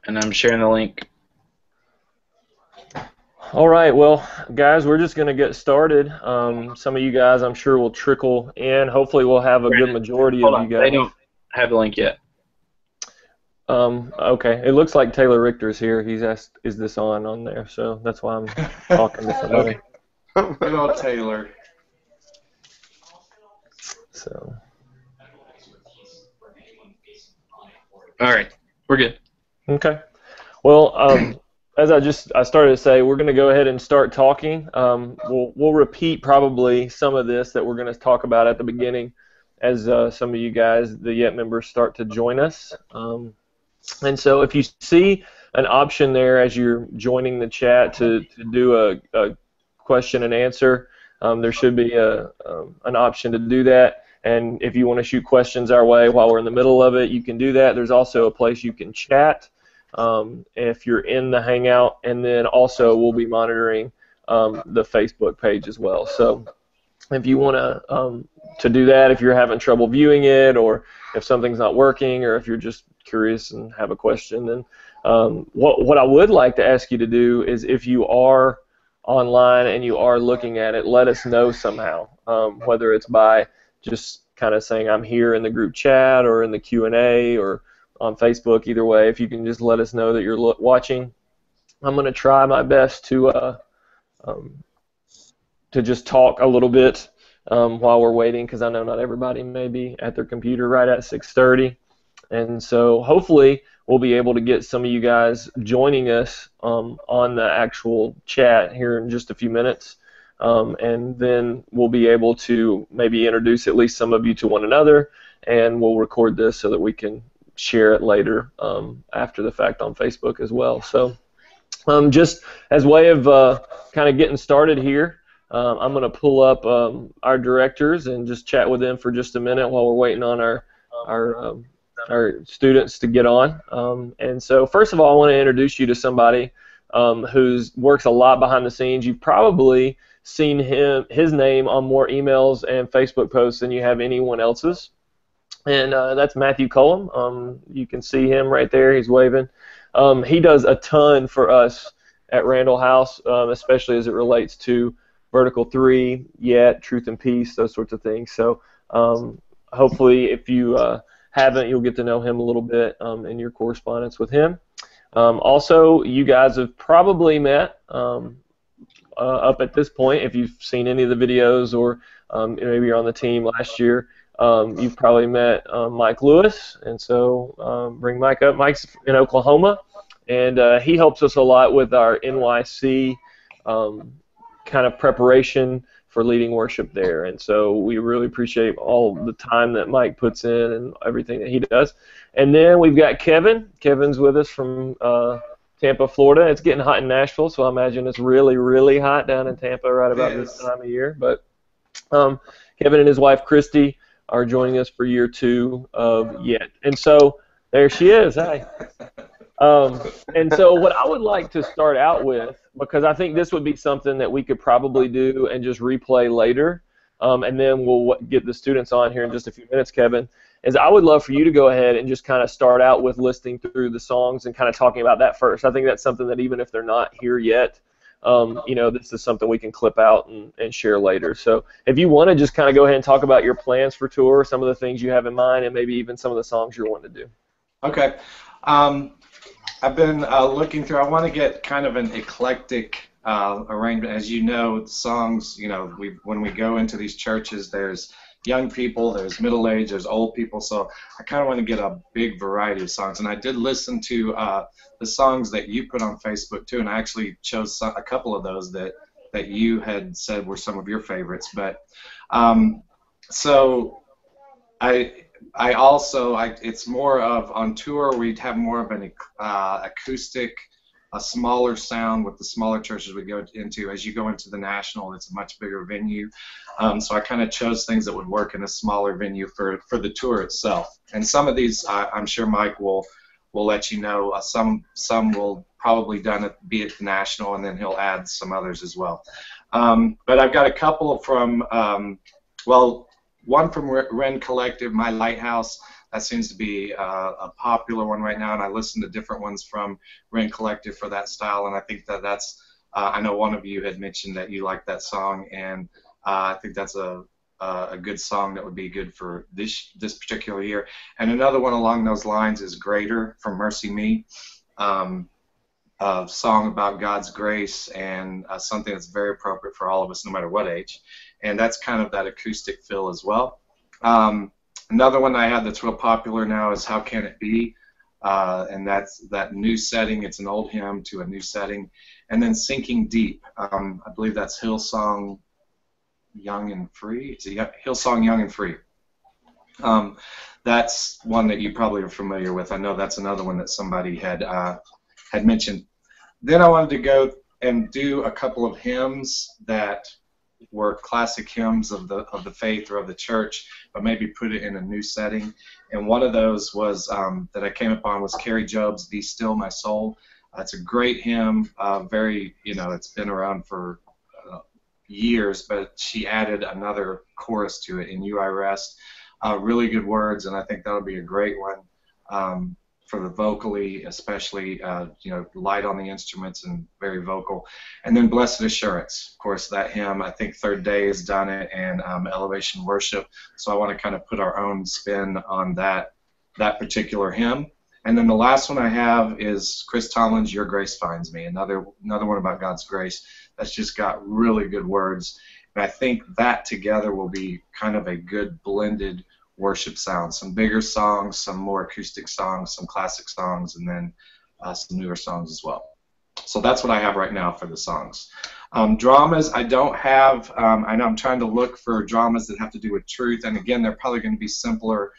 and I'm sharing the link. All right, well, guys, we're just going to get started. Some of you guys, I'm sure, will trickle in. Hopefully, we'll have a good Brandon, majority hold of you on. They guys. don't have the link yet. Okay, it looks like Taylor Richter's here. He's asked, "Is this on there?" So that's why I'm talking to somebody. Okay. Good old Taylor. So, All right. We're good. okay. Well, as I started to say, we're going to go ahead and start talking. We'll repeat probably some of this that we're going to talk about at the beginning, as some of you guys, the Yet members, start to join us. And so if you see an option there as you're joining the chat to do a question and answer, there should be an option to do that. And if you want to shoot questions our way while we're in the middle of it, you can do that. There's also a place you can chat if you're in the Hangout, and then also we'll be monitoring the Facebook page as well. So if you want to do that, if you're having trouble viewing it, or if something's not working, or if you're just curious and have a question, then what I would like to ask you to do is, if you are online and you are looking at it, let us know somehow, whether it's by just kind of saying I'm here in the group chat or in the Q&A or on Facebook. Either way, if you can just let us know that you're watching, I'm going to try my best um, to just talk a little bit while we're waiting, because I know not everybody may be at their computer right at 6:30. And so hopefully we'll be able to get some of you guys joining us on the actual chat here in just a few minutes. And then we'll be able to maybe introduce at least some of you to one another, and we'll record this so that we can share it later after the fact on Facebook as well. So just as way of kind of getting started here, I'm going to pull up our directors and just chat with them for just a minute while we're waiting on our students to get on. And so first of all, I want to introduce you to somebody who works a lot behind the scenes. You've probably seen his name on more emails and Facebook posts than you have anyone else's. And that's Matthew Cullum. You can see him right there. He's waving. He does a ton for us at Randall House, especially as it relates to Vertical 3, Yet, Truth and Peace, those sorts of things. So hopefully if you haven't, you'll get to know him a little bit in your correspondence with him. Also, you guys have probably met up at this point, if you've seen any of the videos, or maybe you're on the team last year. You've probably met Mike Lewis, and so bring Mike up. Mike's in Oklahoma, and he helps us a lot with our NYC kind of preparation for leading worship there. And so we really appreciate all the time that Mike puts in and everything that he does. And then we've got Kevin. Kevin's with us from Tampa, Florida. It's getting hot in Nashville, so I imagine it's really, really hot down in Tampa right about this time of year. But Kevin and his wife, Christy, are joining us for year 2 of Yet. And so there she is. Hi. And so what I would like to start out with, because I think this would be something that we could probably do and just replay later, and then we'll get the students on here in just a few minutes, Kevin, is I would love for you to go ahead and just kind of start out with listing through the songs and kind of talking about that first. I think that's something that even if they're not here yet, this is something we can clip out and share later. So if you want to just kind of go ahead and talk about your plans for tour, some of the things you have in mind, and maybe even some of the songs you're wanting to do. Okay. I've been looking through. I want to get kind of an eclectic arrangement. As you know, songs, when we go into these churches, there's young people, there's middle-aged, there's old people, so I kind of want to get a big variety of songs. And I did listen to the songs that you put on Facebook, too, and I actually chose a couple of those that you had said were some of your favorites. But so I also, it's more of, on tour, we'd have more of an acoustic, a smaller sound with the smaller churches we go into. As you go into the National, it's a much bigger venue. So I kind of chose things that would work in a smaller venue for the tour itself. And some of these, I'm sure Mike will let you know. Some will probably be at the National, and then he'll add some others as well. But I've got a couple from, one from Ren Collective, My Lighthouse. That seems to be a popular one right now, and I listen to different ones from Ren Collective for that style, and I think that that's, I know one of you had mentioned that you like that song, and I think that's a good song that would be good for this particular year. And another one along those lines is Greater from Mercy Me, a song about God's grace and something that's very appropriate for all of us no matter what age. And that's kind of that acoustic feel as well. Another one I have that's real popular now is How Can It Be? And that's that new setting. It's an old hymn to a new setting. And then Sinking Deep. I believe that's Hillsong Young and Free. It's Hillsong Young and Free. That's one that you probably are familiar with. I know that's another one that somebody had mentioned. Then I wanted to go and do a couple of hymns that were classic hymns of the faith or of the church, but maybe put it in a new setting. And one of those was that I came upon was Carrie Job's "Be Still My Soul." It's a great hymn, very, it's been around for years, but she added another chorus to it, "In You I Rest." Really good words, and I think that'll be a great one for the vocally, especially, light on the instruments and very vocal. And then Blessed Assurance, of course, that hymn, I think Third Day has done it, and Elevation Worship, so I want to kind of put our own spin on that particular hymn. And then the last one I have is Chris Tomlin's "Your Grace Finds Me," another one about God's grace that's just got really good words. And I think that together will be kind of a good blended worship sound. Some bigger songs, some more acoustic songs, some classic songs, and then some newer songs as well. So that's what I have right now for the songs. Dramas, I don't have. I know I'm trying to look for dramas that have to do with truth, and again, they're probably going to be simpler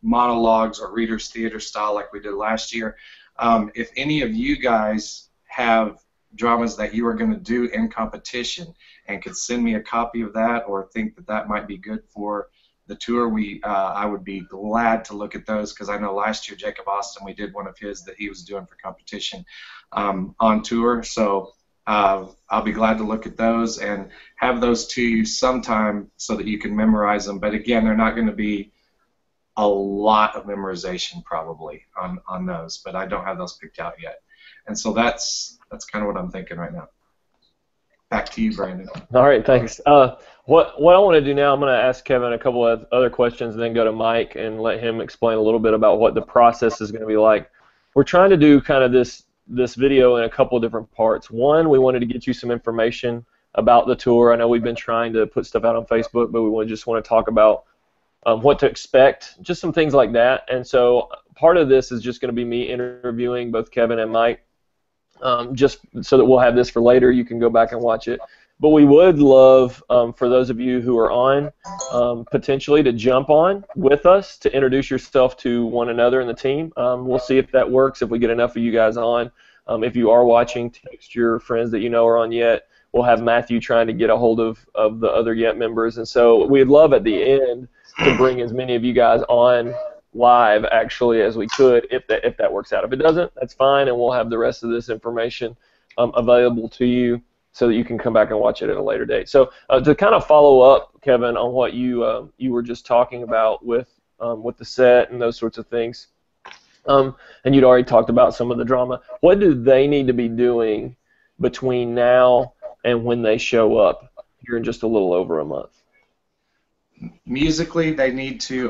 monologues or reader's theater style like we did last year. If any of you guys have dramas that you are going to do in competition and could send me a copy of that, or think that that might be good for the tour, I would be glad to look at those, because I know last year Jacob Austin, we did one of his that he was doing for competition on tour. So I'll be glad to look at those and have those to you sometime so that you can memorize them. But again, they're not going to be a lot of memorization probably on those, but I don't have those picked out yet. And so that's kind of what I'm thinking right now. Back to you, Brandon. All right, thanks. What I want to do now, I'm going to ask Kevin a couple of other questions and then go to Mike and let him explain a little bit about what the process is going to be like. We're trying to do kind of this video in a couple of different parts. One, we wanted to get you some information about the tour. I know we've been trying to put stuff out on Facebook, but we just want to talk about what to expect, just some things like that. And so part of this is just going to be me interviewing both Kevin and Mike, just so that we'll have this for later. You can go back and watch it. But we would love, for those of you who are on, potentially to jump on with us to introduce yourself to one another in the team. We'll see if that works, if we get enough of you guys on. If you are watching, text your friends that you know are on Yet. We'll have Matthew trying to get a hold of the other Yet members. And so we'd love at the end to bring as many of you guys on live, actually, as we could, if that works out. If it doesn't, that's fine, and we'll have the rest of this information available to you so that you can come back and watch it at a later date. So to kind of follow up, Kevin, on what you were just talking about with the set and those sorts of things, and you'd already talked about some of the drama. What do they need to be doing between now and when they show up here in just a little over a month? Musically, they need to,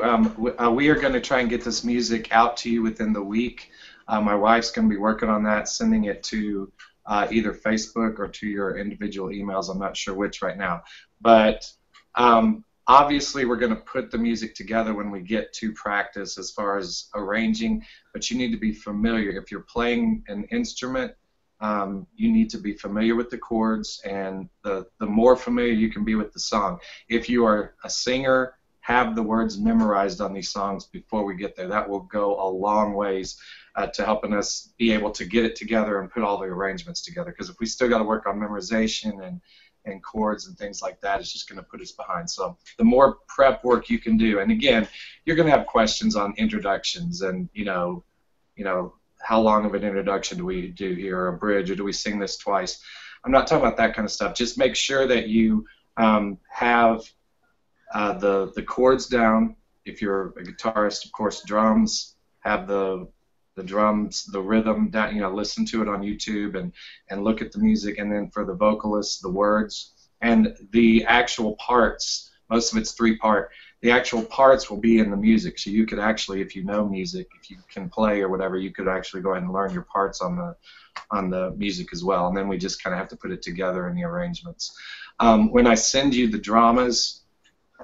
we are going to try and get this music out to you within the week. My wife's going to be working on that, sending it to either Facebook or to your individual emails. I'm not sure which right now. But obviously, we're going to put the music together when we get to practice as far as arranging, but you need to be familiar. If you're playing an instrument, you need to be familiar with the chords, and the more familiar you can be with the song. If you are a singer, have the words memorized on these songs before we get there. That will go a long ways to helping us be able to get it together and put all the arrangements together, because if we still got to work on memorization and chords and things like that, it's just going to put us behind. So the more prep work you can do, and again, you're going to have questions on introductions and, how long of an introduction do we do here, or a bridge, or do we sing this twice? I'm not talking about that kind of stuff. Just make sure that you have the chords down. if you're a guitarist, of course, drums, have the drums, the rhythm, that, you know, listen to it on YouTube and look at the music. And then for the vocalists, the words and the actual parts. Most of it's 3-part. The actual parts will be in the music, so you could actually, if you know music, if you can play or whatever, you could actually go ahead and learn your parts on the music as well. And then we just kind of have to put it together in the arrangements. When I send you the dramas,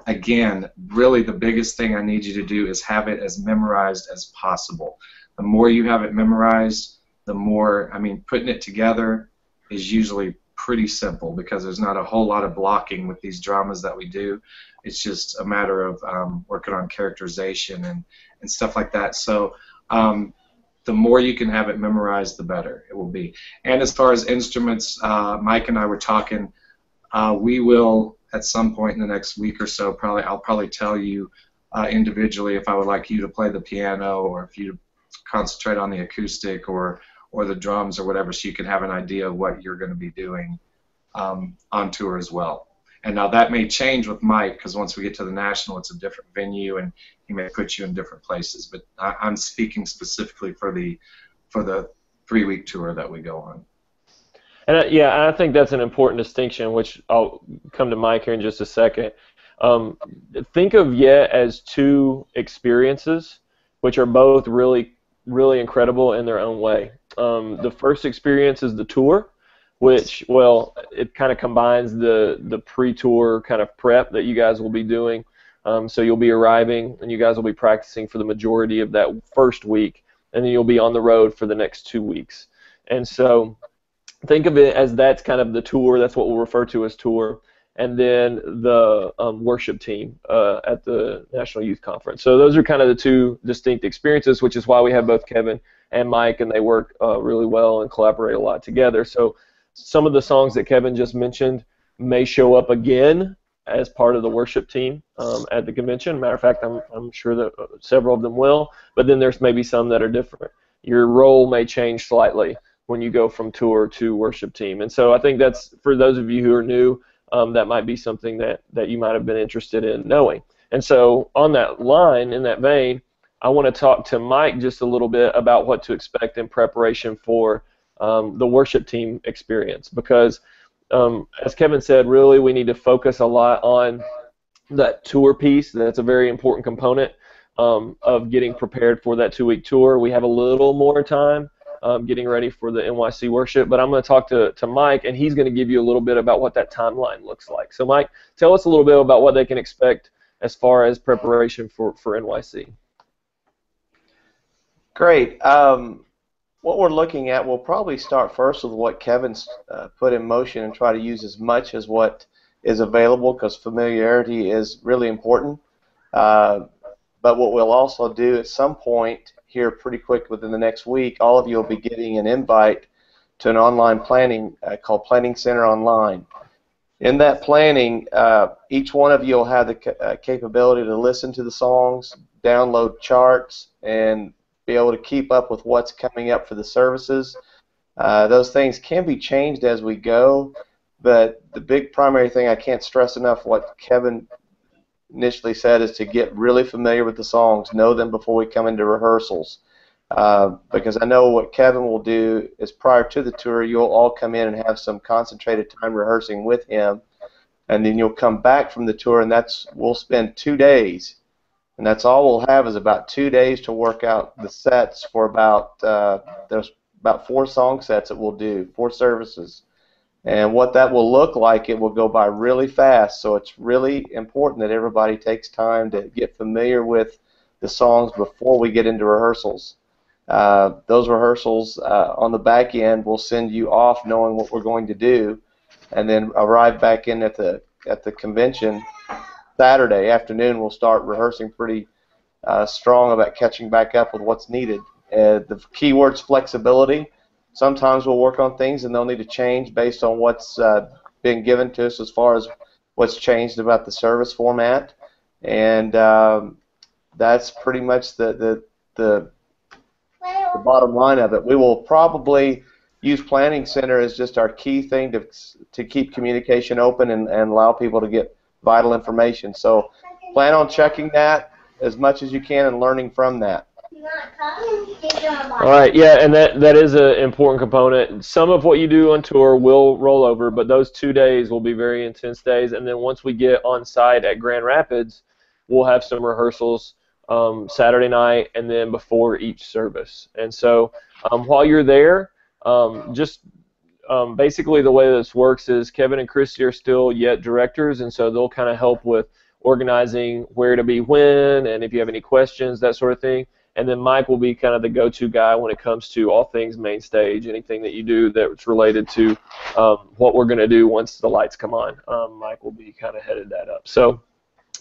again, really the biggest thing I need you to do is have it as memorized as possible. The more you have it memorized, the more, I mean, putting it together is usually pretty simple because there's not a whole lot of blocking with these dramas that we do. It's just a matter of working on characterization and stuff like that. So the more you can have it memorized, the better it will be. And as far as instruments, Mike and I were talking, we will at some point in the next week or so, I'll probably tell you individually if I would like you to play the piano or if you concentrate on the acoustic or the drums or whatever, so you can have an idea of what you're going to be doing on tour as well. And now that may change with Mike because once we get to the National, it's a different venue and he may put you in different places. But I'm speaking specifically for the 3-week tour that we go on. And yeah, I think that's an important distinction, which I'll come to Mike here in just a second. Think of Yet as 2 experiences, which are both really incredible in their own way. The first experience is the tour, which, well, it kind of combines the pre-tour kind of prep that you guys will be doing. So you'll be arriving and you guys will be practicing for the majority of that first week, and then you'll be on the road for the next 2 weeks. And so think of it as that's kind of the tour. That's what we'll refer to as tour. And then the worship team at the National Youth Conference. So those are kind of the 2 distinct experiences, which is why we have both Kevin and Mike, and they work really well and collaborate a lot together. So some of the songs that Kevin just mentioned may show up again as part of the worship team at the convention. Matter of fact, I'm sure that several of them will, but then there's maybe some that are different. Your role may change slightly when you go from tour to worship team. And so I think that's, for those of you who are new, that might be something that you might have been interested in knowing. And so on that line, in that vein, I want to talk to Mike just a little bit about what to expect in preparation for the worship team experience, because as Kevin said, really we need to focus a lot on that tour piece. That's a very important component of getting prepared for that 2-week tour. We have a little more time getting ready for the NYC worship, but I'm going to talk to Mike, and he's going to give you a little bit about what that timeline looks like. So Mike, tell us a little bit about what they can expect as far as preparation for NYC. Great. What we're looking at, we'll probably start first with what Kevin's put in motion and try to use as much as what is available, because familiarity is really important. But what we'll also do at some point here pretty quick within the next week, all of you will be getting an invite to an online planning called Planning Center Online. In that planning, each one of you will have the capability to listen to the songs, download charts, and be able to keep up with what's coming up for the services. Those things can be changed as we go, but the big primary thing, I can't stress enough what Kevin initially said, is to get really familiar with the songs, know them before we come into rehearsals. Because I know what Kevin will do is prior to the tour, you'll all come in and have some concentrated time rehearsing with him, and then you'll come back from the tour, and we'll spend 2 days. And that's all we'll have, is about 2 days to work out the sets for there's about 4 song sets that we'll do, 4 services. And what that will look like, it will go by really fast. So it's really important that everybody takes time to get familiar with the songs before we get into rehearsals. Those rehearsals on the back end will send you off knowing what we're going to do, and then arrive back in at the convention Saturday afternoon. We'll start rehearsing pretty strong about catching back up with what's needed. The key word's flexibility. Sometimes we'll work on things and they'll need to change based on what's been given to us as far as what's changed about the service format, and that's pretty much the bottom line of it. We will probably use Planning Center as just our key thing to keep communication open and allow people to get vital information. So plan on checking that. as much as you can and learning from that. All right, yeah, and that is an important component. Some of what you do on tour will roll over, but those 2 days will be very intense days. And then once we get on site at Grand Rapids, we'll have some rehearsals Saturday night and then before each service. And so while you're there, basically the way this works is Kevin and Christy are still yet directors, and so they'll kind of help with organizing where to be when, and if you have any questions, that sort of thing. And then Mike will be kind of the go-to guy when it comes to all things main stage, anything that you do that's related to what we're going to do once the lights come on. Mike will be kind of headed that up. So,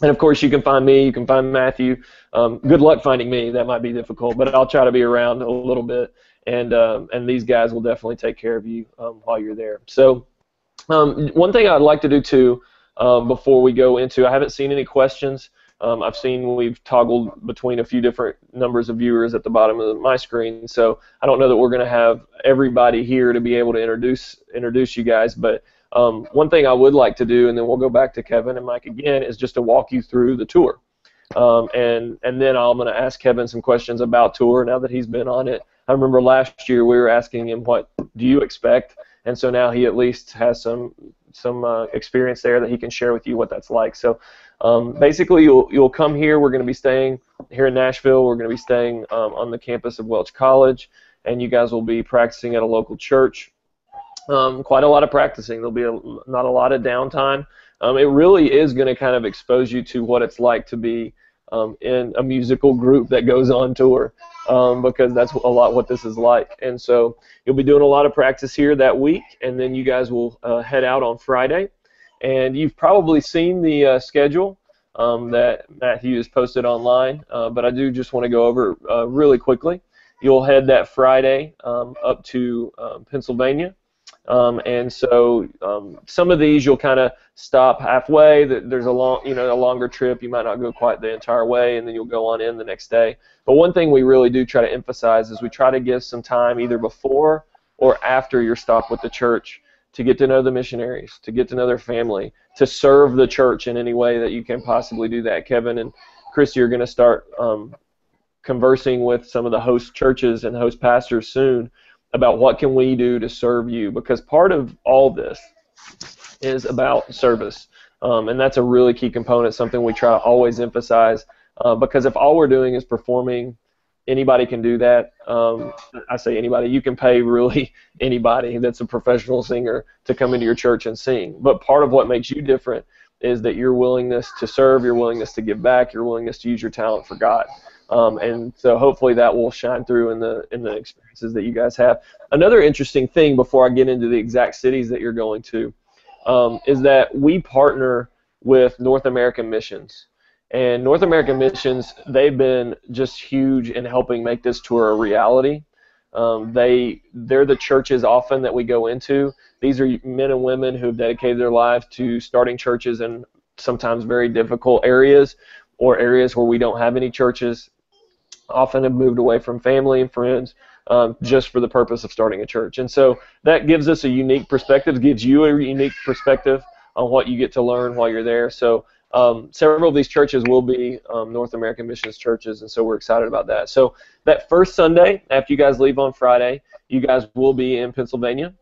and of course you can find me, you can find Matthew. Good luck finding me. That might be difficult, but I'll try to be around a little bit. And these guys will definitely take care of you while you're there. So one thing I'd like to do too before we go into, I haven't seen any questions. I've seen we've toggled between a few different numbers of viewers at the bottom of my screen, so I don't know that we're going to have everybody here to be able to introduce you guys, but one thing I would like to do, and then we'll go back to Kevin and Mike again, is just to walk you through the tour. And then I'm going to ask Kevin some questions about tour now that he's been on it. I remember last year we were asking him, what do you expect? And so now he at least has some experience there that he can share with you what that's like. So basically you'll come here. We're going to be staying here in Nashville. We're going to be staying on the campus of Welch College, and you guys will be practicing at a local church. Quite a lot of practicing. Therell be not a lot of downtime. It really is going to kind of expose you to what it's like to be in a musical group that goes on tour, because that's a lot what this is like. And so you'll be doing a lot of practice here that week, and then you guys will head out on Friday. And you've probably seen the schedule that Matthew has posted online, but I do just want to go over really quickly. You'll head that Friday up to Pennsylvania. And so some of these you'll kind of stop halfway. There's a longer trip. You might not go quite the entire way, and then you'll go on in the next day. But one thing we really do try to emphasize is we try to give some time either before or after your stop with the church to get to know the missionaries, to get to know their family, to serve the church in any way that you can possibly do that. Kevin and Christy are going to start conversing with some of the host churches and host pastors soon about what can we do to serve you, because part of all this is about service, and that's a really key component, something we try to always emphasize, because if all we're doing is performing, anybody can do that. I say anybody, you can pay really anybody that's a professional singer to come into your church and sing, but part of what makes you different is that your willingness to serve, your willingness to give back, your willingness to use your talent for God. And so hopefully that will shine through in the experiences that you guys have. Another interesting thing before I get into the exact cities that you're going to is that we partner with North American Missions. And North American Missions, they've been just huge in helping make this tour a reality. They're the churches often that we go into. These are men and women who have dedicated their lives to starting churches in sometimes very difficult areas, or areas where we don't have any churches. Often have moved away from family and friends just for the purpose of starting a church. And so that gives us a unique perspective, gives you a unique perspective on what you get to learn while you're there. So several of these churches will be North American Missions churches, and so we're excited about that. So that first Sunday, after you guys leave on Friday, you guys will be in Pennsylvania,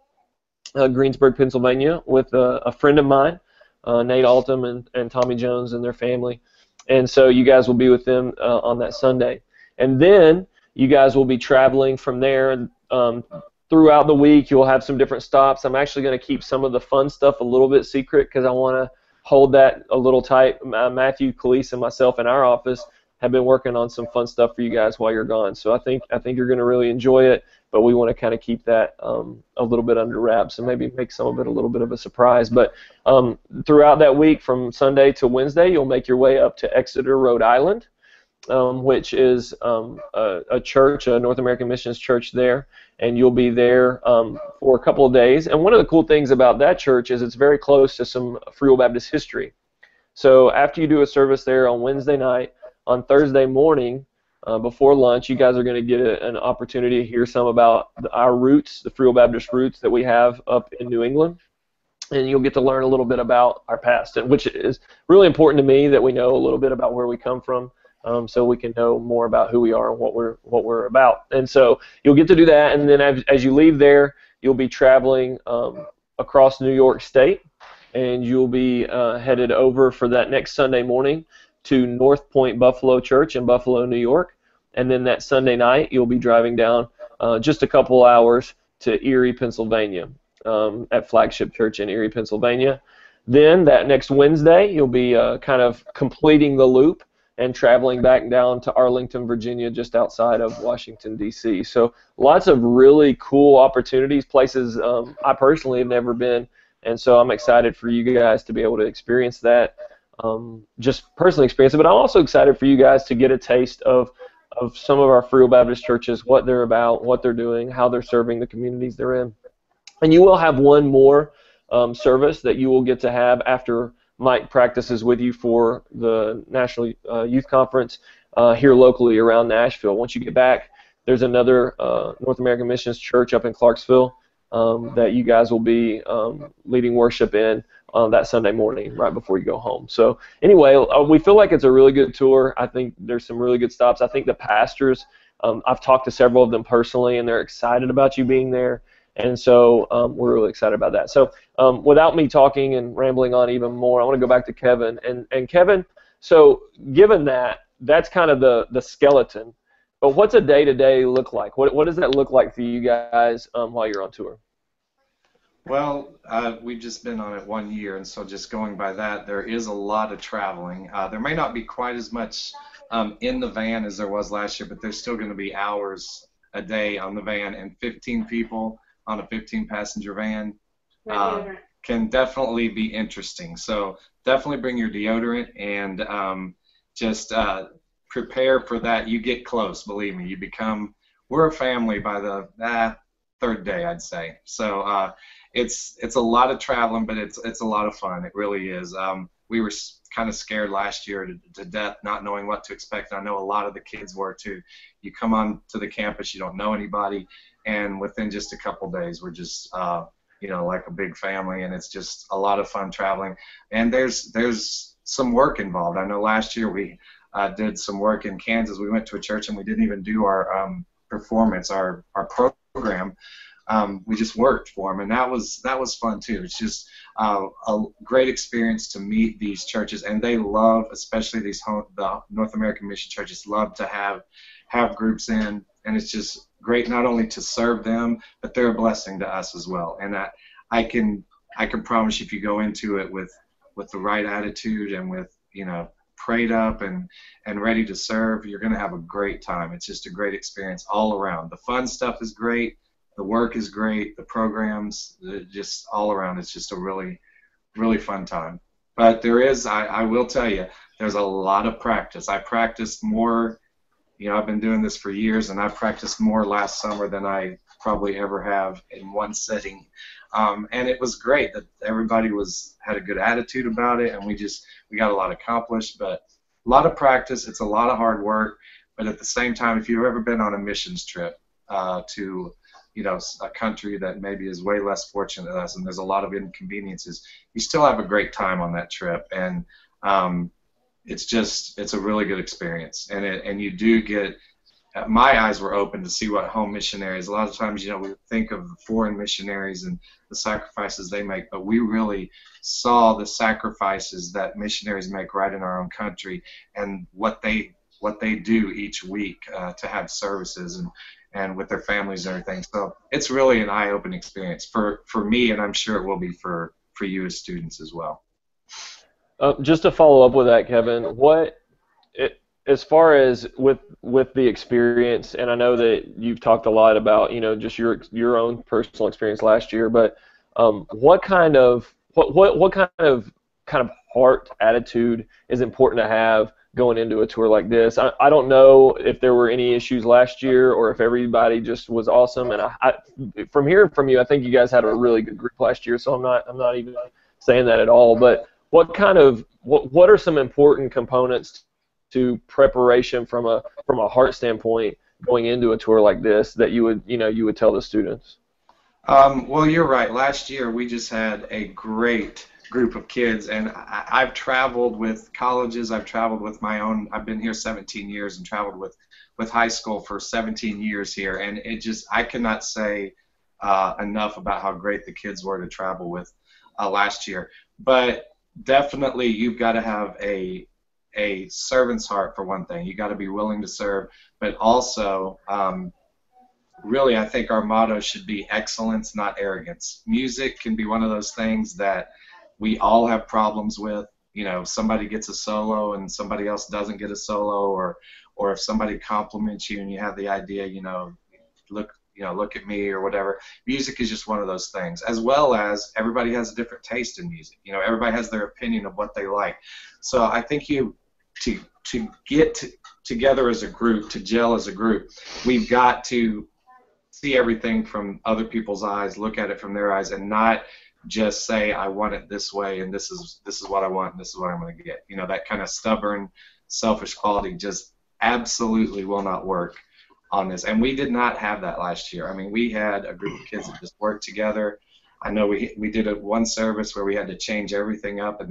Greensburg, Pennsylvania, with a friend of mine, Nate Altum and Tommy Jones and their family. And so you guys will be with them on that Sunday. And then you guys will be traveling from there, and throughout the week you'll have some different stops. I'm actually going to keep some of the fun stuff a little bit secret because I want to hold that a little tight. Matthew, Khalees, and myself in our office have been working on some fun stuff for you guys while you're gone. So I think you're going to really enjoy it, but we want to kind of keep that a little bit under wraps and maybe make some of it a little bit of a surprise. But throughout that week, from Sunday to Wednesday, you'll make your way up to Exeter, Rhode Island, which is a church, a North American Missions church there, and you'll be there for a couple of days. And one of the cool things about that church is it's very close to some Free Will Baptist history. So after you do a service there on Wednesday night, on Thursday morning, before lunch, you guys are going to get an opportunity to hear some about our roots, the Free Will Baptist roots that we have up in New England. And you'll get to learn a little bit about our past, and which is really important to me that we know a little bit about where we come from. so we can know more about who we are and what we're about. And so you'll get to do that, and then as you leave there, you'll be traveling across New York State, and you'll be headed over for that next Sunday morning to North Point Buffalo Church in Buffalo, New York, and then that Sunday night you'll be driving down just a couple hours to Erie, Pennsylvania, at Flagship Church in Erie, Pennsylvania. Then that next Wednesday you'll be kind of completing the loop and traveling back down to Arlington, Virginia, just outside of Washington, D.C. So lots of really cool opportunities, places I personally have never been, and so I'm excited for you guys to be able to experience that, just personally experience it, but I'm also excited for you guys to get a taste of some of our Free Will Baptist churches, what they're about, what they're doing, how they're serving the communities they're in. And you will have one more service that you will get to have after Mike practices with you for the National Youth Conference here locally around Nashville. Once you get back, there's another North American Missions Church up in Clarksville that you guys will be leading worship in that Sunday morning right before you go home. So anyway, we feel like it's a really good tour. I think there's some really good stops. I think the pastors, I've talked to several of them personally, and they're excited about you being there. And so we're really excited about that. So without me talking and rambling on even more, I want to go back to Kevin. And Kevin, so given that, that's kind of the skeleton. But what's a day-to-day look like? What does that look like for you guys while you're on tour? Well, we've just been on it 1 year, and so just going by that, there is a lot of traveling. There may not be quite as much in the van as there was last year, but there's still going to be hours a day on the van, and 15 people on a 15-passenger van can definitely be interesting. So definitely bring your deodorant and just prepare for that. You get close, believe me. We're a family by the third day, I'd say. So it's a lot of traveling, but it's a lot of fun. It really is. We were kind of scared last year to death, not knowing what to expect. I know a lot of the kids were too. You come on to the campus, you don't know anybody, and within just a couple days, we're just like a big family, and it's just a lot of fun traveling. And there's some work involved. I know last year we did some work in Kansas. We went to a church and we didn't even do our performance, our program. We just worked for them, and that was fun too. It's just a great experience to meet these churches, and they love, especially the North American Mission churches, love to have groups in, and it's just great not only to serve them, but they're a blessing to us as well. And I can promise you, if you go into it with the right attitude and with prayed up and ready to serve, you're going to have a great time. It's just a great experience all around. The fun stuff is great. The work is great. The programs, just all around, it's just a really, really fun time. But I will tell you, there's a lot of practice. I practiced more, I've been doing this for years, and I practiced more last summer than I probably ever have in one setting. And it was great that everybody had a good attitude about it, and we got a lot accomplished. But a lot of practice. It's a lot of hard work. But at the same time, if you've ever been on a missions trip to a country that maybe is way less fortunate than us, and there's a lot of inconveniences, you still have a great time on that trip. And it's a really good experience. And you do get, my eyes were open to see what home missionaries, a lot of times, we think of foreign missionaries and the sacrifices they make, but we really saw the sacrifices that missionaries make right in our own country, and what they do each week to have services and with their families and everything. So it's really an eye-opening experience for me, and I'm sure it will be for you as students as well. Just to follow up with that, Kevin, as far as with the experience, and I know that you've talked a lot about just your own personal experience last year, but what kind of heart attitude is important to have going into a tour like this? I don't know if there were any issues last year or if everybody just was awesome. And from hearing from you, I think you guys had a really good group last year. So I'm not even saying that at all. But what are some important components to preparation from a heart standpoint going into a tour like this that you would tell the students? Well, you're right. Last year we just had a great group of kids, and I've traveled with colleges. I've traveled with my own. I've been here 17 years and traveled with high school for 17 years here, and it just I cannot say enough about how great the kids were to travel with last year. But definitely, you've got to have a servant's heart for one thing. You got to be willing to serve, but also really, I think our motto should be excellence, not arrogance. Music can be one of those things that we all have problems with. You know, somebody gets a solo and somebody else doesn't get a solo, or if somebody compliments you and you have the idea, look at me or whatever. Music is just one of those things, as well as everybody has a different taste in music. You know, everybody has their opinion of what they like. So I think to get together as a group, to gel as a group, we've got to see everything from other people's eyes, look at it from their eyes, and not just say I want it this way and this is what I want and this is what I'm going to get. You know, that kind of stubborn, selfish quality just absolutely will not work on this. And we did not have that last year. I mean, we had a group of kids that just worked together. I know we did one service where we had to change everything up, and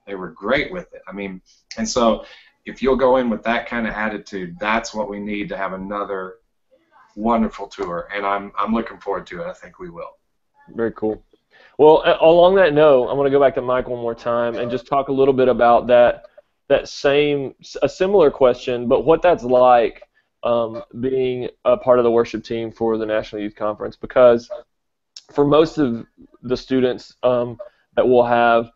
they were great with it. I mean, and so if you'll go in with that kind of attitude, that's what we need to have another wonderful tour, and I'm looking forward to it. I think we will. Very cool. Well, along that note, I'm going to go back to Mike one more time and just talk a little bit about a similar question, but what that's like being a part of the worship team for the National Youth Conference, because for most of the students that we'll have,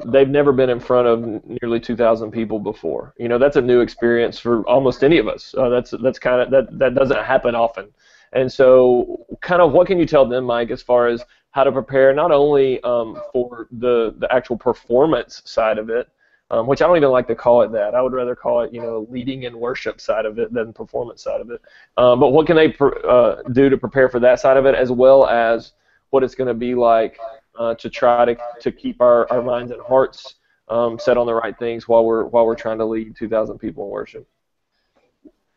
they've never been in front of nearly 2,000 people before. You know, that's a new experience for almost any of us. That's kind of that doesn't happen often. And so, kind of, what can you tell them, Mike, as far as how to prepare not only for the actual performance side of it, which I don't even like to call it that. I would rather call it, leading and worship side of it than performance side of it. But what can they do to prepare for that side of it, as well as what it's going to be like to try to keep our minds and hearts set on the right things while we're trying to lead 2,000 people in worship?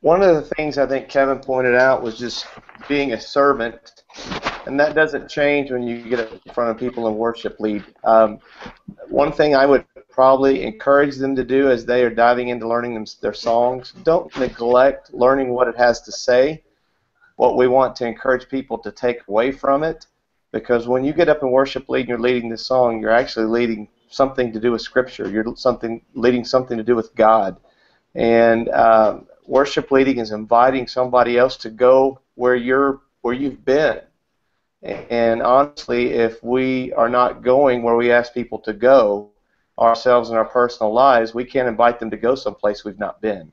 One of the things I think Kevin pointed out was just being a servant, and that doesn't change when you get in front of people and worship lead. One thing I would probably encourage them to do as they are diving into learning their songs, don't neglect learning what it has to say, what we want to encourage people to take away from it, because when you get up and worship lead and you're leading this song, you're actually leading something to do with Scripture. You're leading something to do with God. And worship leading is inviting somebody else to go where you've been. And honestly, if we are not going where we ask people to go, ourselves in our personal lives, we can't invite them to go someplace we've not been.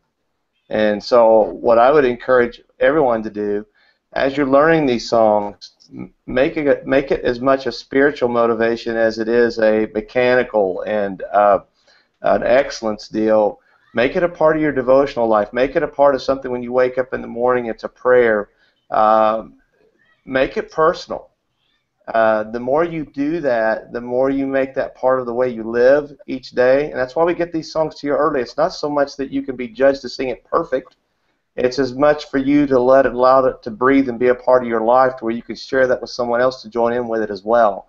And so what I would encourage everyone to do, as you're learning these songs, make it as much a spiritual motivation as it is a mechanical and an excellence deal. Make it a part of your devotional life. Make it a part of something when you wake up in the morning. It's a prayer. Make it personal. The more you do that, the more you make that part of the way you live each day. And that's why we get these songs to you early. It's not so much that you can be judged to sing it perfect. It's as much for you to allow it to breathe and be a part of your life to where you can share that with someone else to join in with it as well.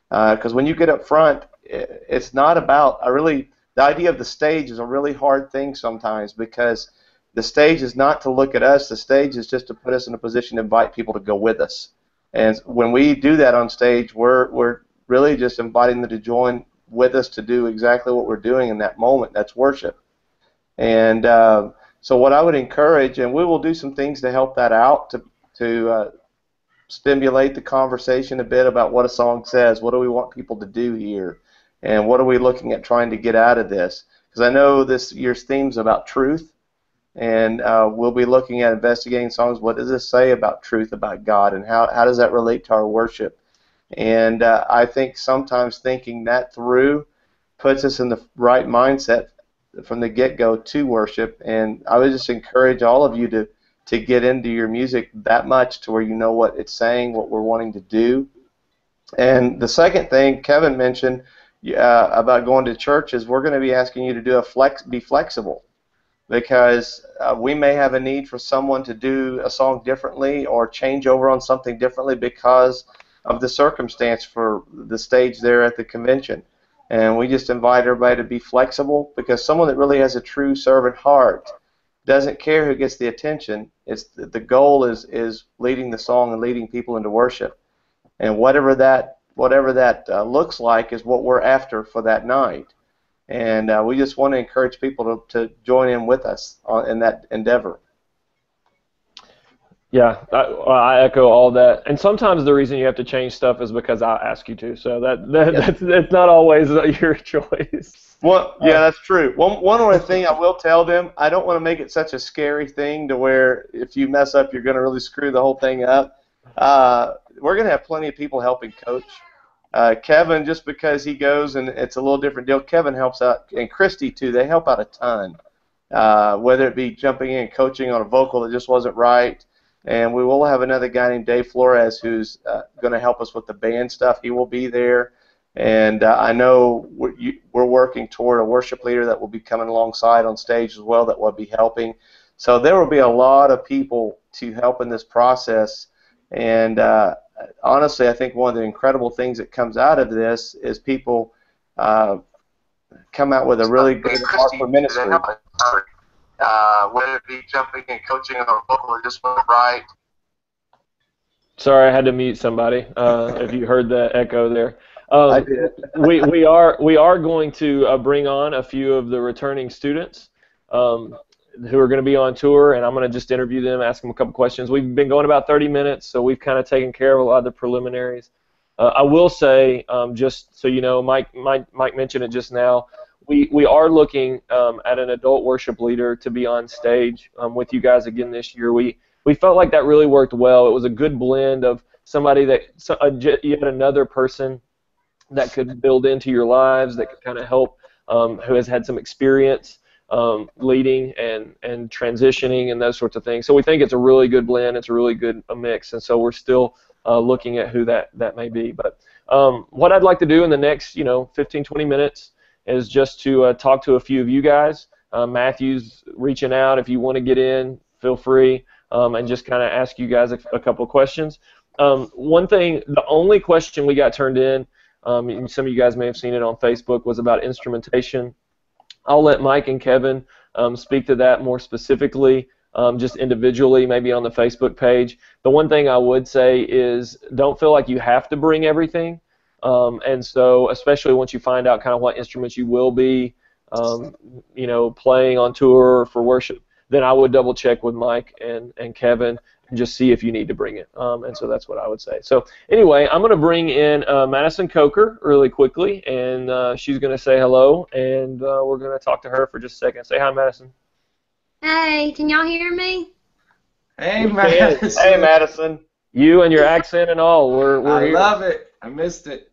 Because when you get up front, it's not about, the idea of the stage is a really hard thing sometimes, because the stage is not to look at us. The stage is just to put us in a position to invite people to go with us. And when we do that on stage, we're really just inviting them to join with us to do exactly what we're doing in that moment. That's worship. And so what I would encourage, and we will do some things to help that out, to stimulate the conversation a bit about what a song says. What do we want people to do here? And what are we looking at trying to get out of this? Because I know this year's theme is about truth. And we'll be looking at investigating songs. What does this say about truth, about God, and how does that relate to our worship? And I think sometimes thinking that through puts us in the right mindset from the get-go to worship. And I would just encourage all of you to get into your music that much to where you know what it's saying, what we're wanting to do. And the second thing Kevin mentioned about going to church is we're going to be asking you to do be flexible. Because we may have a need for someone to do a song differently or change over on something differently because of the circumstance for the stage there at the convention. And we just invite everybody to be flexible, because someone that really has a true servant heart doesn't care who gets the attention. It's the goal is leading the song and leading people into worship, and whatever that looks like is what we're after for that night. And we just want to encourage people to join in with us in that endeavor. Yeah, I echo all that. And sometimes the reason you have to change stuff is because I ask you to. So that's not always your choice. Well, yeah, that's true. One other thing I will tell them, I don't want to make it such a scary thing to where if you mess up, you're going to really screw the whole thing up. We're going to have plenty of people helping coach. Kevin, just because he goes and it's a little different deal, Kevin helps out, and Christy too. They help out a ton, whether it be jumping in and coaching on a vocal that just wasn't right. And we will have another guy named Dave Flores who's going to help us with the band stuff. He will be there. And I know we're working toward a worship leader that will be coming alongside on stage as well that will be helping. So there will be a lot of people to help in this process. And honestly, I think one of the incredible things that comes out of this is people come out with a really good heart for ministry. Whether it be jumping and coaching on a vocal or just right. Sorry, I had to mute somebody. If you heard the echo there, I did. we are going to bring on a few of the returning students who are going to be on tour, and I'm going to just interview them, ask them a couple questions. We've been going about 30 minutes, so we've kind of taken care of a lot of the preliminaries. I will say, just so you know, Mike mentioned it just now. We are looking at an adult worship leader to be on stage with you guys again this year. We felt like that really worked well. It was a good blend of somebody yet another person that could build into your lives, that could kind of help, who has had some experience leading and transitioning and those sorts of things. So we think it's a really good blend. It's a really good mix, and so we're still looking at who that may be. But what I'd like to do in the next 15, 20 minutes is just to talk to a few of you guys. Matthew's reaching out. If you want to get in, feel free, and just kind of ask you guys a couple of questions. One thing, the only question we got turned in, and some of you guys may have seen it on Facebook, was about instrumentation. I'll let Mike and Kevin speak to that more specifically, just individually, maybe on the Facebook page. The one thing I would say is don't feel like you have to bring everything. And so, especially once you find out kind of what instruments you will be, playing on tour for worship, then I would double check with Mike and Kevin and just see if you need to bring it. And so that's what I would say. So anyway, I'm going to bring in Madison Coker really quickly, and she's going to say hello, and we're going to talk to her for just a second. Say hi, Madison. Hey, can y'all hear me? Hey, Madison. Hey, Madison. You and your accent and all, we're here. I love it. I missed it.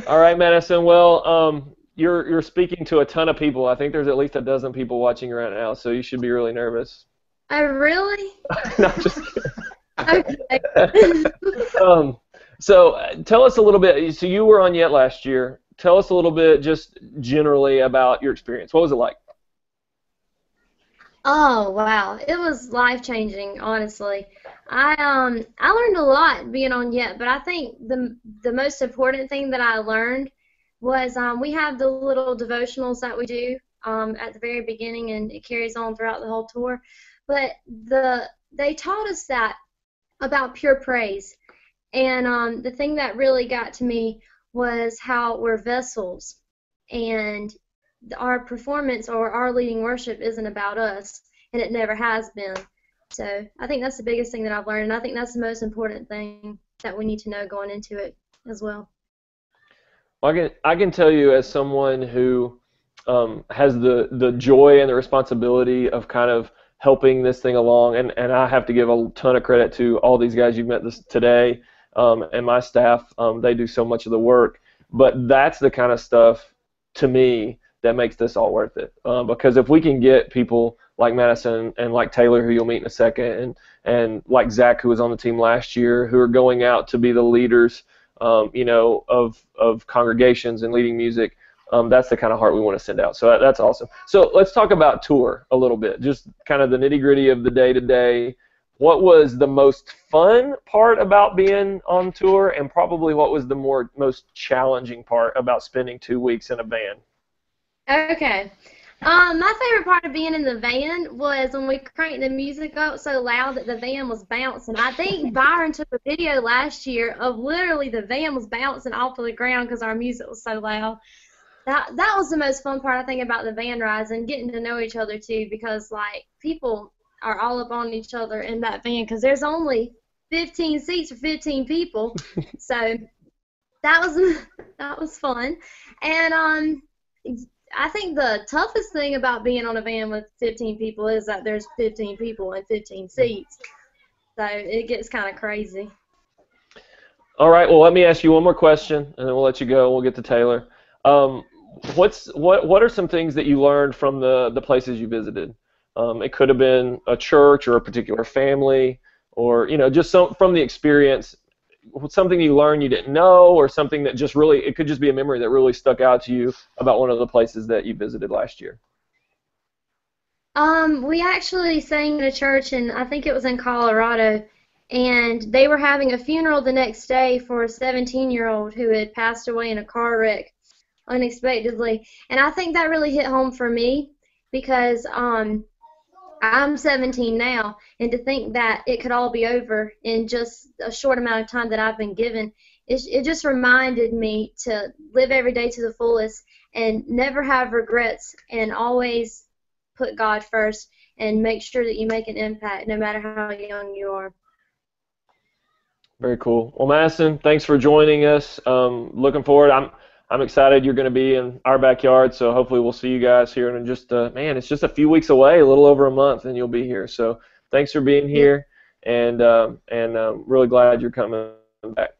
All right, Madison. Well, you're speaking to a ton of people. I think there's at least a dozen people watching right now, so you should be really nervous. Oh, really? No, just kidding. Okay. So tell us a little bit. So you were on Yet last year. Tell us a little bit, just generally, about your experience. What was it like? Oh, wow. It was life-changing, honestly. I learned a lot being on Yet, but I think the most important thing that I learned was we have the little devotionals that we do at the very beginning, and it carries on throughout the whole tour. But they taught us that about pure praise, and the thing that really got to me was how we're vessels, and our performance or our leading worship isn't about us, and it never has been. So I think that's the biggest thing that I've learned, and I think that's the most important thing that we need to know going into it as well. Well, I can tell you, as someone who has the joy and the responsibility of kind of helping this thing along, and I have to give a ton of credit to all these guys you've met today, and my staff. They do so much of the work, but that's the kind of stuff, to me, that makes this all worth it. Because if we can get people like Madison and like Taylor, who you'll meet in a second, and like Zach, who was on the team last year, who are going out to be the leaders, of congregations and leading music, that's the kind of heart we want to send out. So that's awesome. So let's talk about tour a little bit, just kind of the nitty-gritty of the day-to-day. what was the most fun part about being on tour, and probably what was the most challenging part about spending 2 weeks in a van? Okay. My favorite part of being in the van was when we cranked the music up so loud that the van was bouncing. I think Byron took a video last year of literally the van was bouncing off of the ground because our music was so loud. That was the most fun part, I think, about the van rides, and getting to know each other too, because like people are all up on each other in that van because there's only 15 seats for 15 people. So that was fun. And I think the toughest thing about being on a van with 15 people is that there's 15 people and 15 seats. So it gets kind of crazy. All right, well, let me ask you one more question, and then we'll let you go, and we'll get to Taylor. What are some things that you learned from the places you visited? It could have been a church or a particular family, or just from the experience, something you learned you didn't know, or something that just really, it could just be a memory that really stuck out to you about one of the places that you visited last year. We actually sang in a church, and I think it was in Colorado, and they were having a funeral the next day for a 17-year-old who had passed away in a car wreck unexpectedly. And I think that really hit home for me because I'm 17 now, and to think that it could all be over in just a short amount of time that I've been given, it just reminded me to live every day to the fullest and never have regrets, and always put God first and make sure that you make an impact no matter how young you are. Very cool. Well, Madison, thanks for joining us. Looking forward. I'm excited you're going to be in our backyard, so hopefully we'll see you guys here in just, it's just a few weeks away, a little over a month, and you'll be here. So thanks for being here, and really glad you're coming back.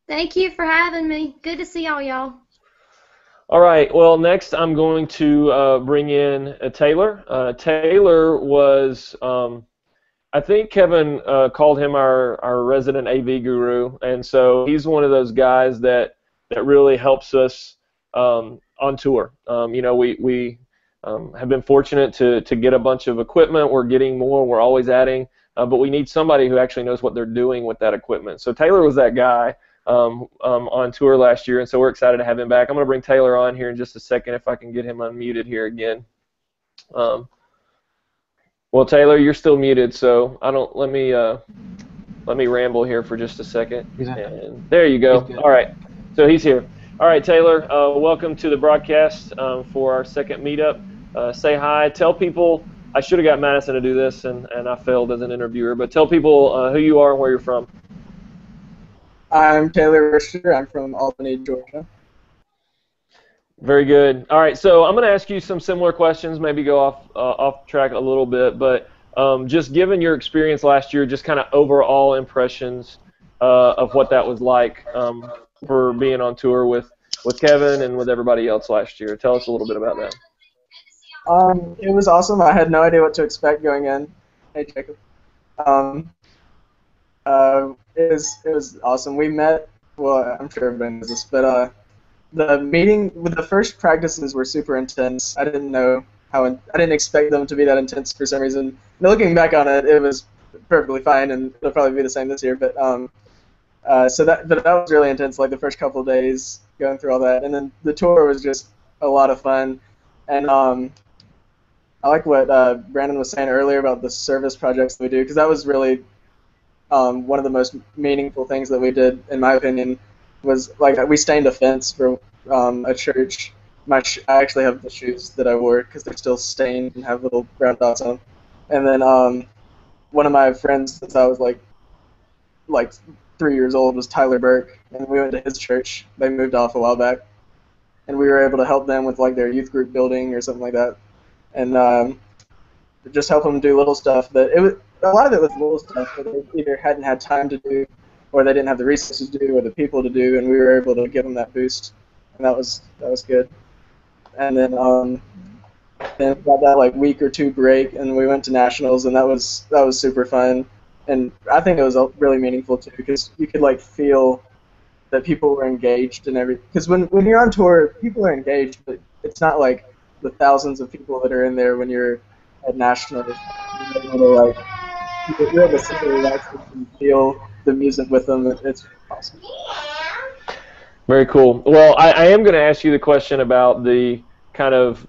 Thank you for having me. Good to see all y'all. All right, well, next I'm going to bring in Taylor. Taylor was, I think Kevin called him our resident AV guru, and so he's one of those guys that really helps us on tour. We have been fortunate to get a bunch of equipment. We're getting more. We're always adding. But we need somebody who actually knows what they're doing with that equipment. So Taylor was that guy on tour last year, and so we're excited to have him back. I'm going to bring Taylor on here in just a second if I can get him unmuted here again. Well, Taylor, you're still muted, so let me ramble here for just a second. And there you go. All right. So he's here. All right, Taylor, welcome to the broadcast for our second meetup. Say hi. Tell people, I should have got Madison to do this, and I failed as an interviewer, but tell people who you are and where you're from. I'm Taylor Richter. I'm from Albany, Georgia. Very good. All right, so I'm going to ask you some similar questions, maybe go off track a little bit, but just given your experience last year, just kind of overall impressions of what that was like for being on tour with Kevin and with everybody else last year. Tell us a little bit about that. It was awesome. I had no idea what to expect going in. Hey, Jacob. It was awesome. We met, well, I'm sure everybody knows this, but the meeting with the first practices were super intense. I didn't expect them to be that intense for some reason. Now, looking back on it, it was perfectly fine, and it'll probably be the same this year, but so that was really intense, like the first couple of days going through all that, and then the tour was just a lot of fun. And I like what Brandon was saying earlier about the service projects that we do, because that was really one of the most meaningful things that we did, in my opinion, was like we stained a fence for a church. I actually have the shoes that I wore because they're still stained and have little brown dots on them. And then one of my friends, since I was like 3 years old, was Tyler Burke, and we went to his church. They moved off a while back, and we were able to help them with like their youth group building or something like that, and just help them do little stuff. But a lot of it was little stuff that they either hadn't had time to do, or they didn't have the resources to do, or the people to do, and we were able to give them that boost, and that was good. And then we got that like week or two break, and we went to nationals, and that was super fun. And I think it was really meaningful too, because you could like feel that people were engaged and everything. Because when you're on tour, people are engaged, but it's not like the thousands of people that are in there when you're at nationals. You're able to like you're able to sit there relax and feel the music with them. It's awesome. Very cool. Well, I am going to ask you the question about the kind of,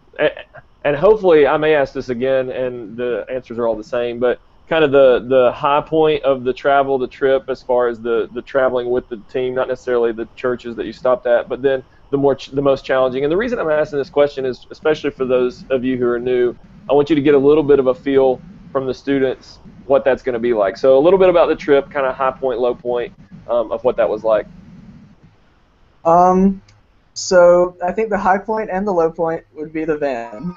and hopefully I may ask this again, and the answers are all the same, but kind of the high point of the travel, the trip, as far as the traveling with the team, not necessarily the churches that you stopped at, but then the most challenging. And the reason I'm asking this question is, especially for those of you who are new, I want you to get a little bit of a feel from the students what that's going to be like. So a little bit about the trip, kind of high point, low point of what that was like. So I think the high point and the low point would be the van.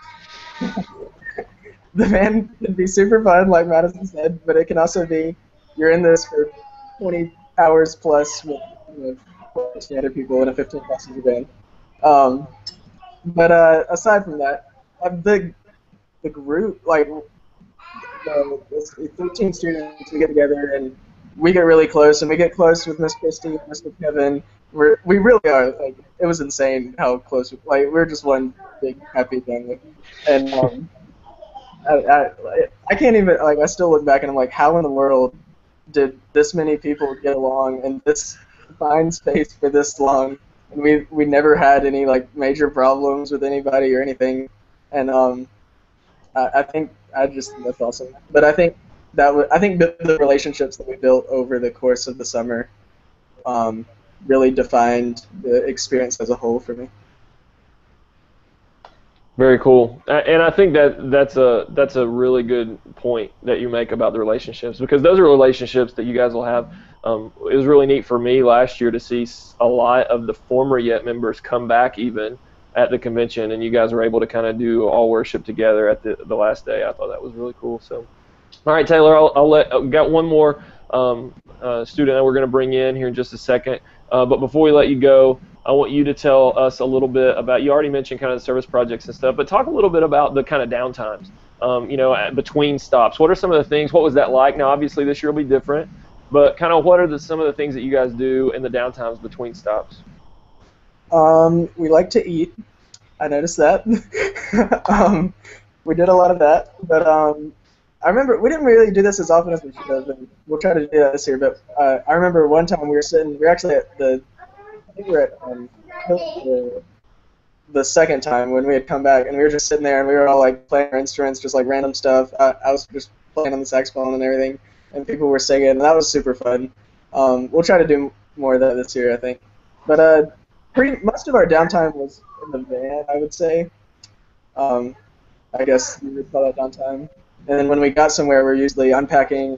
The van can be super fun, like Madison said, but it can also be you're in this for 20 hours plus with 20 other people in a 15 passenger van. But aside from that, the group, like the 13 students, we get together and we get really close, and we get close with Miss Christie and Mr. Kevin. We really are, like, it was insane how close, like, we're just one big happy family. And I can't even, like, I still look back and I'm like, how in the world did this many people get along in this confined space for this long? And we never had any, like, major problems with anybody or anything. And I think that's awesome. But I think the relationships that we built over the course of the summer really defined the experience as a whole for me. Very cool, and I think that's a really good point that you make about the relationships, because those are relationships that you guys will have. It was really neat for me last year to see a lot of the former Yet members come back even at the convention, and you guys were able to kind of do all worship together at the last day. I thought that was really cool. So, all right, Taylor, I've got one more student that we're going to bring in here in just a second. But before we let you go, I want you to tell us a little bit about, you already mentioned kind of the service projects and stuff, but talk a little bit about the kind of downtimes, between stops. What are some of the things, what was that like? Now, obviously this year will be different, but kind of what are some of the things that you guys do in the downtimes between stops? We like to eat. I noticed that. We did a lot of that, but I remember we didn't really do this as often as we should have, and we'll try to do that this year. But I remember one time we were actually at I think we were at the second time when we had come back, and we were just sitting there and we were all like playing our instruments, just like random stuff. I was just playing on the saxophone and everything, and people were singing, and that was super fun. We'll try to do more of that this year, I think. But most of our downtime was in the van, I would say. I guess you would call that downtime. And then when we got somewhere, we're usually unpacking,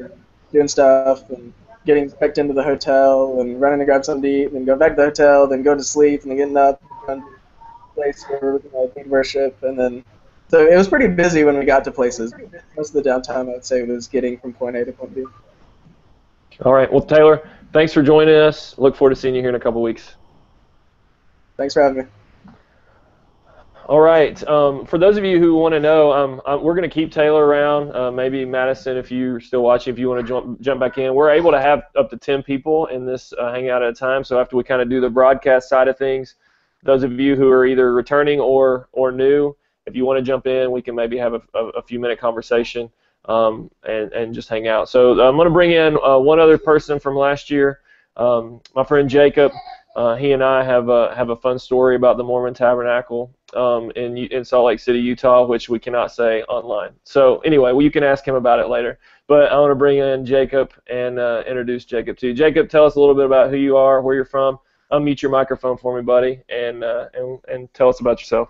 doing stuff, and getting back into the hotel, and running to grab something to eat, and then go back to the hotel, then go to sleep, and then getting up, and going to a place where we can lead worship, and then so it was pretty busy when we got to places. Most of the downtime, I would say, was getting from point A to point B. All right. Well, Taylor, thanks for joining us. Look forward to seeing you here in a couple weeks. Thanks for having me. All right. For those of you who want to know, we're going to keep Taylor around. Maybe Madison, if you're still watching, if you want to jump back in. We're able to have up to 10 people in this hangout at a time. So after we kind of do the broadcast side of things, those of you who are either returning or new, if you want to jump in, we can maybe have a few-minute conversation and just hang out. So I'm going to bring in one other person from last year, my friend Jacob. He and I have a fun story about the Mormon Tabernacle in Salt Lake City, Utah, which we cannot say online. So anyway, you can ask him about it later. But I want to bring in Jacob and introduce Jacob to you. Jacob, tell us a little bit about who you are, where you're from. Unmute your microphone for me, buddy, and tell us about yourself.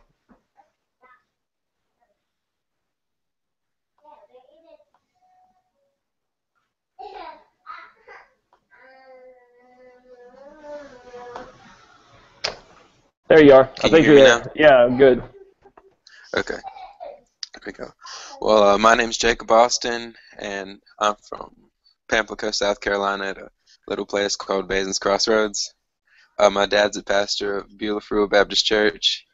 There you are. Can I think you hear me there. now? Yeah, good. Okay, there we go. Well, my name's Jacob Austin, and I'm from Pamplico, South Carolina, at a little place called Basins Crossroads. My dad's a pastor of Beulah Frua Baptist Church.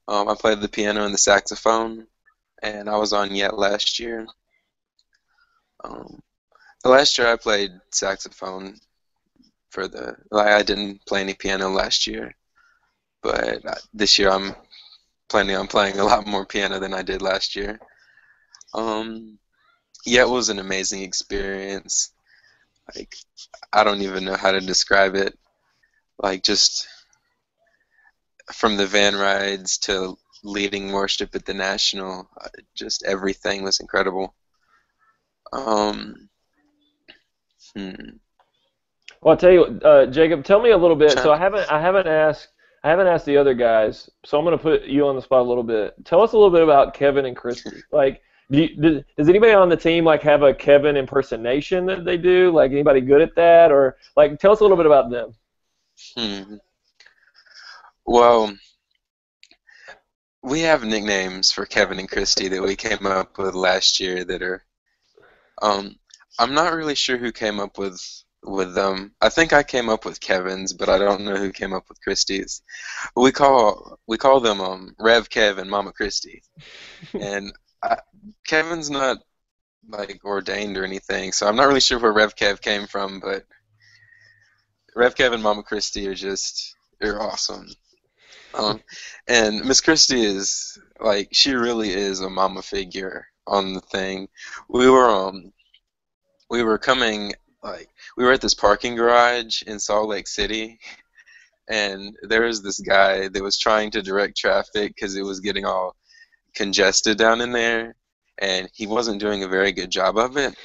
I played the piano and the saxophone, and I was on Yet last year. Last year I played saxophone I didn't play any piano last year. But this year I'm planning on playing a lot more piano than I did last year. yeah, it was an amazing experience. Like, I don't even know how to describe it. Like, just from the van rides to leading worship at the National, just everything was incredible. Um, hmm. Well, I'll tell you, Jacob, tell me a little bit. So Trying- I haven't asked the other guys. So I'm going to put you on the spot a little bit. Tell us a little bit about Kevin and Christy. Like, does anybody on the team like have a Kevin impersonation that they do? Like, anybody good at that, or like, tell us a little bit about them. Hmm. Well, we have nicknames for Kevin and Christy that we came up with last year that are. I'm not really sure who came up with them. I think I came up with Kevin's, but I don't know who came up with Christy's. We call them Rev Kev and Mama Christy, and Kevin's not like ordained or anything, so I'm not really sure where Rev Kev came from, but Rev Kev and Mama Christy are awesome. And Miss Christie is like, she really is a mama figure on the thing. We were coming, like, we were at this parking garage in Salt Lake City, and there was this guy that was trying to direct traffic because it was getting all congested down in there, and he wasn't doing a very good job of it.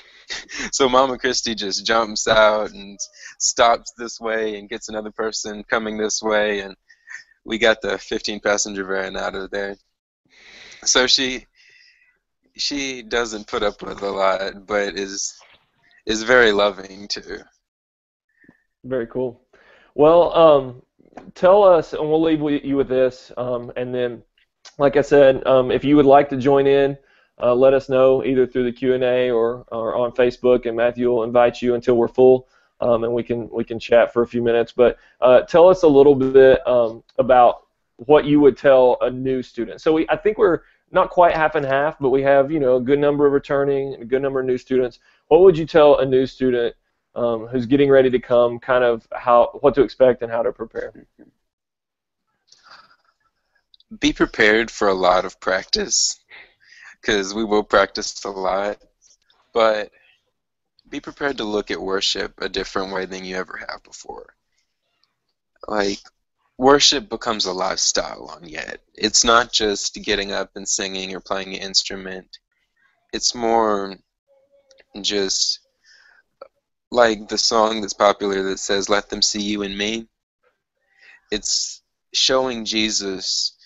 So Mama Christie just jumps out and stops this way and gets another person coming this way, and we got the 15-passenger van out of there. So she doesn't put up with a lot, but is very loving too. Very cool. Well, tell us, and we'll leave you with this, and then, like I said, if you would like to join in, let us know either through the Q&A or on Facebook, and Matthew will invite you until we're full, and we can chat for a few minutes. But tell us a little bit about what you would tell a new student. So I think we're not quite half and half, but we have a good number of returning, a good number of new students. What would you tell a new student who's getting ready to come, kind of what to expect and how to prepare? Be prepared for a lot of practice, because we will practice a lot, but be prepared to look at worship a different way than you ever have before. Like, worship becomes a lifestyle on Yet. It's not just getting up and singing or playing an instrument. It's more just like the song that's popular that says, "Let them see you in me." It's showing Jesus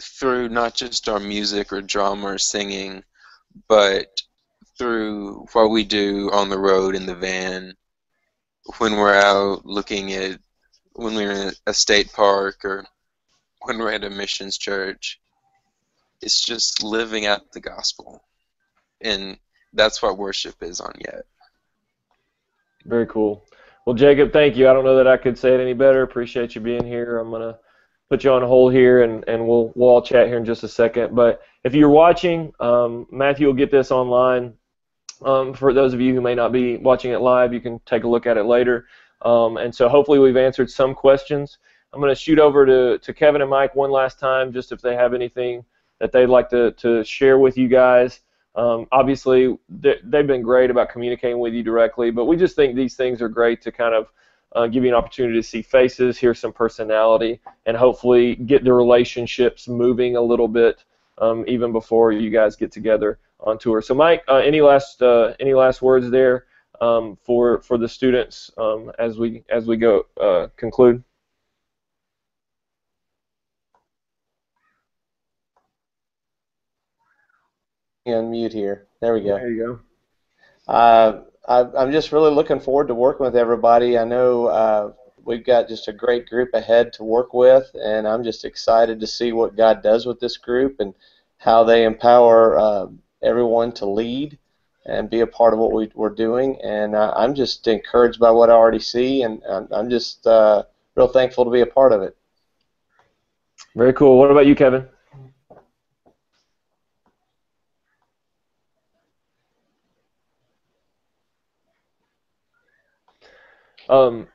through not just our music or drama or singing, but through what we do on the road in the van, when we're out when we're in a state park, or when we're at a missions church. It's just living out the gospel, and that's what worship is on Yet. Very cool. Well, Jacob, thank you. I don't know that I could say it any better. Appreciate you being here. I'm going to put you on hold here, and we'll all chat here in just a second. But if you're watching, Matthew will get this online. For those of you who may not be watching it live, you can take a look at it later. And so hopefully we've answered some questions. I'm going to shoot over to Kevin and Mike one last time, just if they have anything that they'd like to share with you guys. Obviously, they've been great about communicating with you directly, but we just think these things are great to kind of give you an opportunity to see faces, hear some personality, and hopefully get the relationships moving a little bit even before you guys get together on tour. So, Mike, any last words there for the students as we go conclude? Unmute here. There we go. There you go. I'm just really looking forward to working with everybody. I know we've got just a great group ahead to work with, and I'm just excited to see what God does with this group and how they empower everyone to lead and be a part of what we're doing. And I'm just encouraged by what I already see, and I'm just real thankful to be a part of it. Very cool. What about you, Kevin?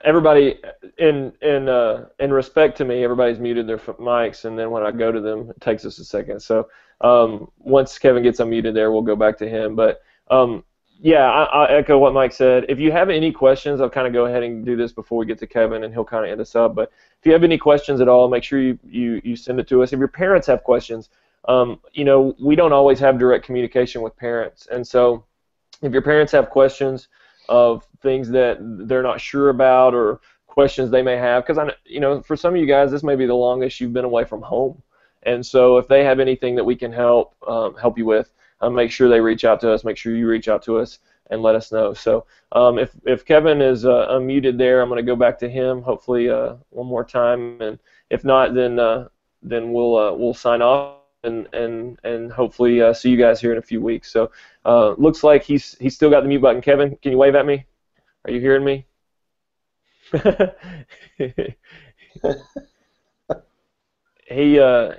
Everybody, in respect to me, everybody's muted their mics, and then when I go to them, it takes us a second. So once Kevin gets unmuted there, we'll go back to him. But Yeah, I echo what Mike said. If you have any questions, I'll kind of go ahead and do this before we get to Kevin, and he'll kind of end us up. But if you have any questions at all, make sure you send it to us. If your parents have questions, you know, we don't always have direct communication with parents, and so if your parents have questions of things that they're not sure about or questions they may have, because you know, for some of you guys, this may be the longest you've been away from home, and so if they have anything that we can help you with, make sure they reach out to us. Make sure you reach out to us and let us know. So if Kevin is unmuted there, I'm going to go back to him. Hopefully one more time, and if not, then we'll sign off and hopefully see you guys here in a few weeks. So looks like he's still got the mute button. Kevin, can you wave at me? Are you hearing me?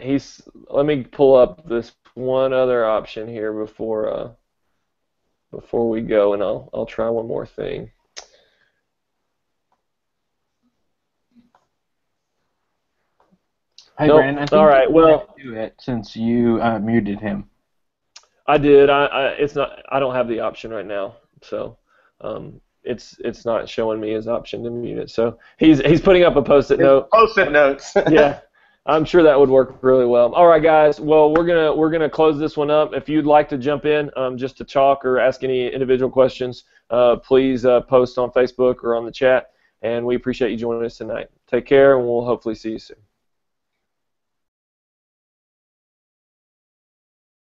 He's. Let me pull up this one other option here before we go, and I'll try one more thing. Hey, Nope. Brandon, I think All right. Well, do it since you muted him. I did. It's not. I don't have the option right now, so it's not showing me his option to mute it. So he's putting up a post-it note. Post-it notes. Yeah, I'm sure that would work really well. All right, guys. Well, we're gonna close this one up. If you'd like to jump in, just to talk or ask any individual questions, please post on Facebook or on the chat. And we appreciate you joining us tonight. Take care, and we'll hopefully see you soon.